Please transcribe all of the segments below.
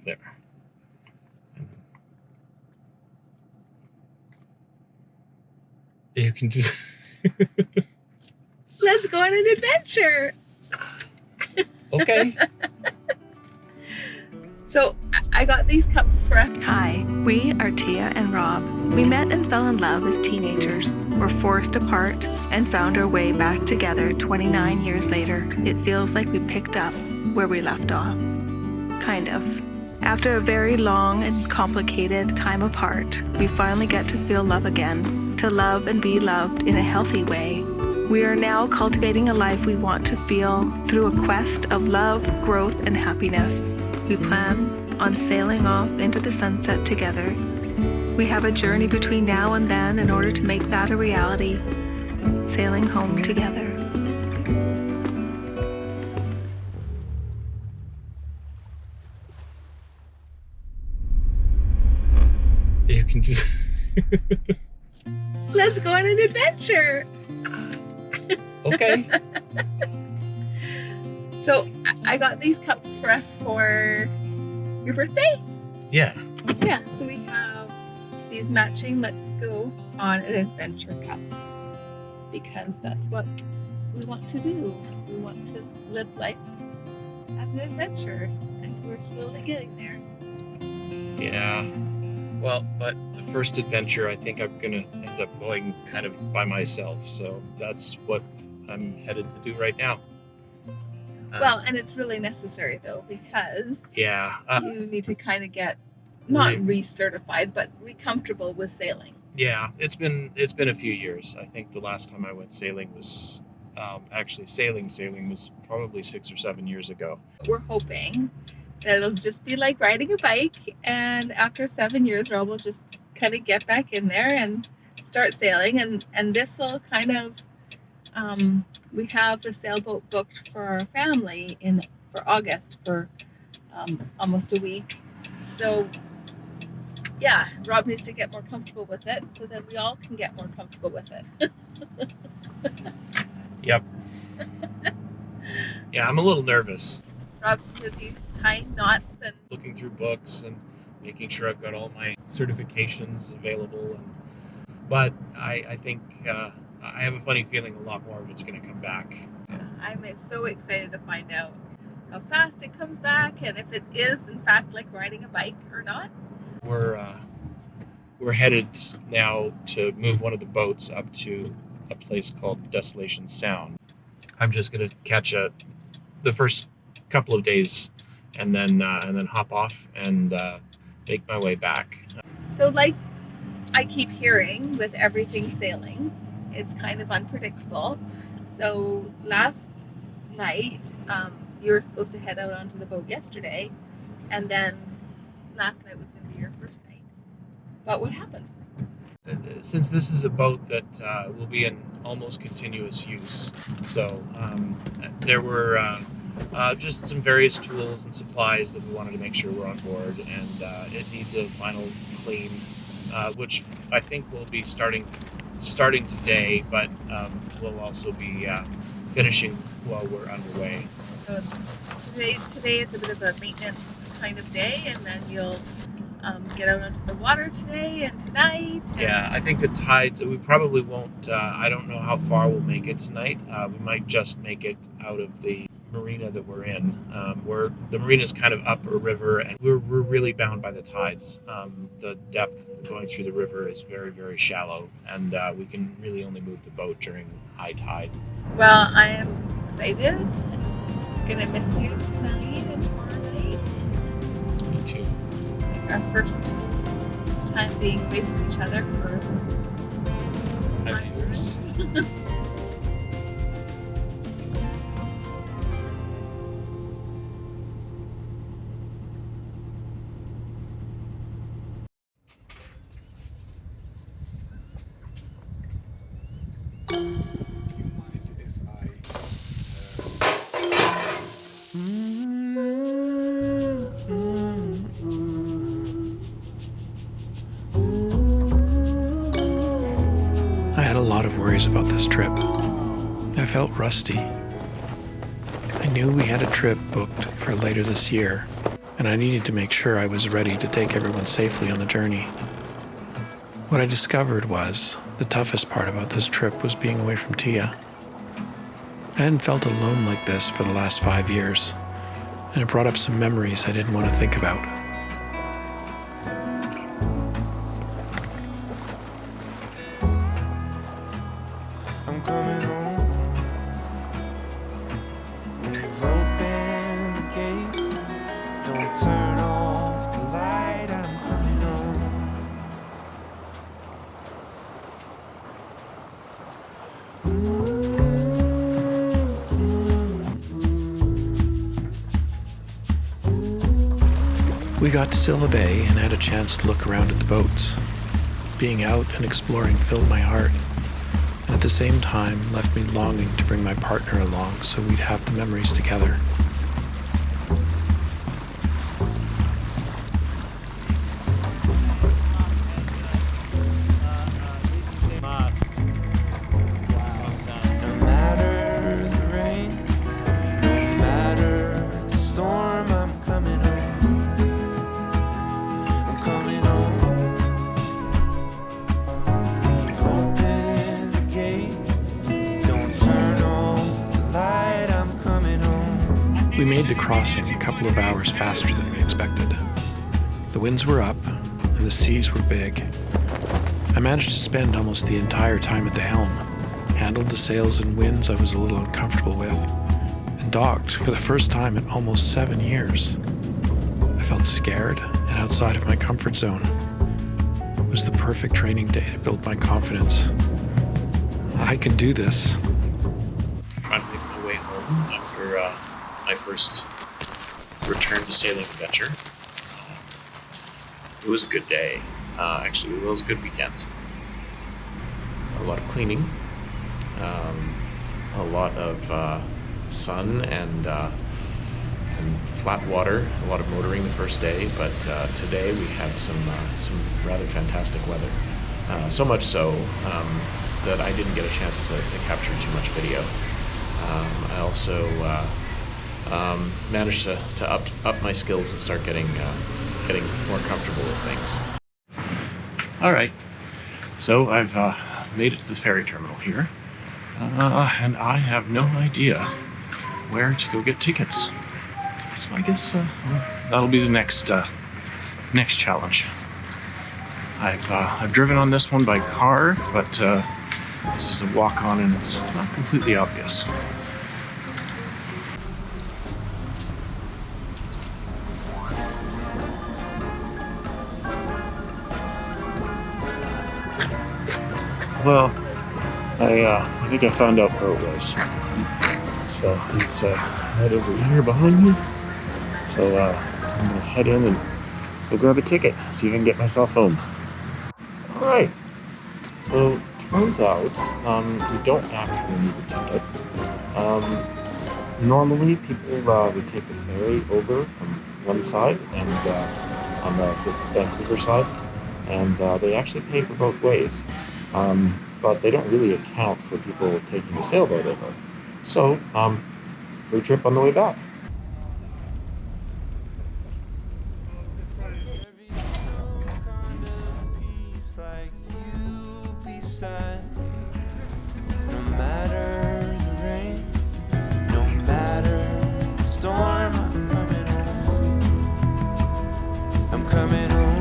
There. You can just... Let's go on an adventure. Okay. So I got these cups for us. Hi, we are Tia and Rob. We met and fell in love as teenagers, were forced apart, and found our way back together 29 years later. It feels like we picked up where we left off. Kind of. After a very long and complicated time apart, we finally get to feel love again, to love and be loved in a healthy way. We are now cultivating a life we want to feel through a quest of love, growth, and happiness. We plan on sailing off into the sunset together. We have a journey between now and then in order to make that a reality. Sailing home together. You can just... Let's go on an adventure. Okay. So I got these cups for us for your birthday. Yeah. Yeah, so we have these matching Let's Go on an Adventure cups because that's what we want to do. We want to live life as an adventure, and we're slowly getting there. Yeah. Well, but the first adventure, I think I'm gonna end up going kind of by myself. So that's what I'm headed to do right now. Well, and it's really necessary though, because Yeah. you need to kind of get not recertified, but re-comfortable with sailing. Yeah. It's been a few years. I think the last time I went sailing was actually sailing was probably 6 or 7 years ago. We're hoping that it'll just be like riding a bike, and after 7 years, Rob will just kind of get back in there and start sailing, and this will kind of we have the sailboat booked for our family for August for almost a week. So yeah, Rob needs to get more comfortable with it so that we all can get more comfortable with it. Yep. Yeah, I'm a little nervous. Rob's busy tying knots and Looking through books and making sure I've got all my certifications available. But I think I have a funny feeling a lot more of it's going to come back. I'm so excited to find out how fast it comes back and if it is in fact like riding a bike or not. We're headed now to move one of the boats up to a place called Desolation Sound. I'm just going to catch the first couple of days and then hop off and make my way back. So like I keep hearing with everything sailing, it's kind of unpredictable. So last night, you were supposed to head out onto the boat yesterday, and then last night was going to be your first night. But what happened? Since this is a boat that will be in almost continuous use, so there were just some various tools and supplies that we wanted to make sure were on board, and it needs a final clean, which I think will be starting today, but we'll also be finishing while we're underway. So today is a bit of a maintenance kind of day, and then you'll get out onto the water today and tonight. Yeah, I think the tides, we probably won't, I don't know how far we'll make it tonight. We might just make it out of the marina that we're in. The marina's kind of up a river, and we're really bound by the tides. The depth going through the river is very, very shallow, and we can really only move the boat during high tide. Well, I am excited. I'm gonna miss you tonight and tomorrow night. Me too. Our first time being away from each other for 5 years. I had a lot of worries about this trip. I felt rusty. I knew we had a trip booked for later this year, and and I needed to make sure I was ready to take everyone safely on the journey. What I discovered was the toughest part about this trip was being away from Tia. I hadn't felt alone like this for the last 5 years, and it brought up some memories I didn't want to think about. I'm coming home. We've opened the gate. Don't turn off the light. I'm coming home. We got to Silva Bay and had a chance to look around at the boats. Being out and exploring filled my heart, and at the same time left me longing to bring my partner along so we'd have the memories together. No matter the rain, no matter the storm, I'm coming home. I'm coming home. We've opened the gate. Don't turn off the light. I'm coming home. We made the crossing a couple of hours faster than we expected. The winds were up, and the seas were big. I managed to spend almost the entire time at the helm, handled the sails and winds I was a little uncomfortable with, and docked for the first time in almost 7 years. I felt scared and outside of my comfort zone. It was the perfect training day to build my confidence. I can do this. Trying to make my way home after my first return to sailing adventure. It was a good day. Actually, it was a good weekend. A lot of cleaning, a lot of sun and flat water, a lot of motoring the first day, but today we had some rather fantastic weather. So much so that I didn't get a chance to capture too much video. I also managed to up my skills and start getting more comfortable with things. All right, so I've made it to the ferry terminal here, and I have no idea where to go get tickets. So I guess that'll be the next challenge. I've driven on this one by car, but this is a walk-on, and it's not completely obvious. Well, I think I found out where it was. So it's right over here behind me. So I'm gonna head in and go grab a ticket, see if I can get myself home. All right. So turns out you don't actually need a ticket. Normally people would take the ferry over from one side and on the Vancouver side, and they actually pay for both ways. But they don't really account for people taking the sailboat over. So, free trip on the way back. There be no kind of peace like you beside me. No matter the rain, no matter the storm, I'm coming home. I'm coming home.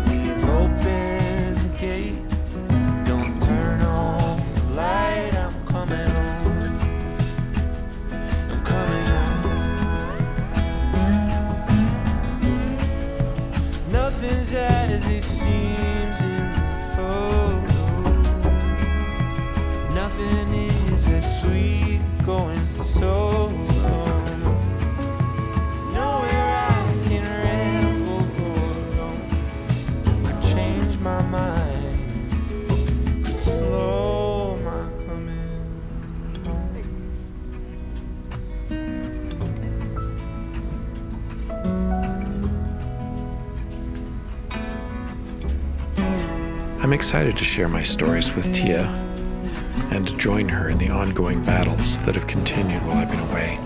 We've opened the gate. Don't turn off the light. I'm coming home. I'm coming home. Nothing's as it seems in the photo. Nothing is as sweet going solo. Nowhere I can ramble alone. Could change my mind. Could slow my coming home. I'm excited to share my stories with Tia and to join her in the ongoing battles that have continued while I've been away.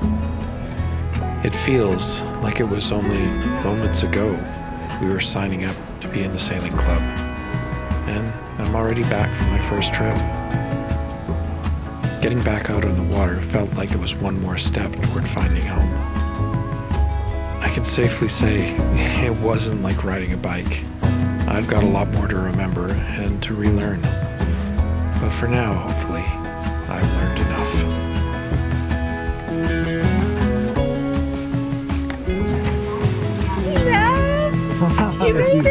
It feels like it was only moments ago we were signing up to be in the sailing club, and I'm already back from my first trip. Getting back out on the water felt like it was one more step toward finding home. I can safely say it wasn't like riding a bike. I've got a lot more to remember and to relearn. But for now, hopefully, I've learned enough. You ready?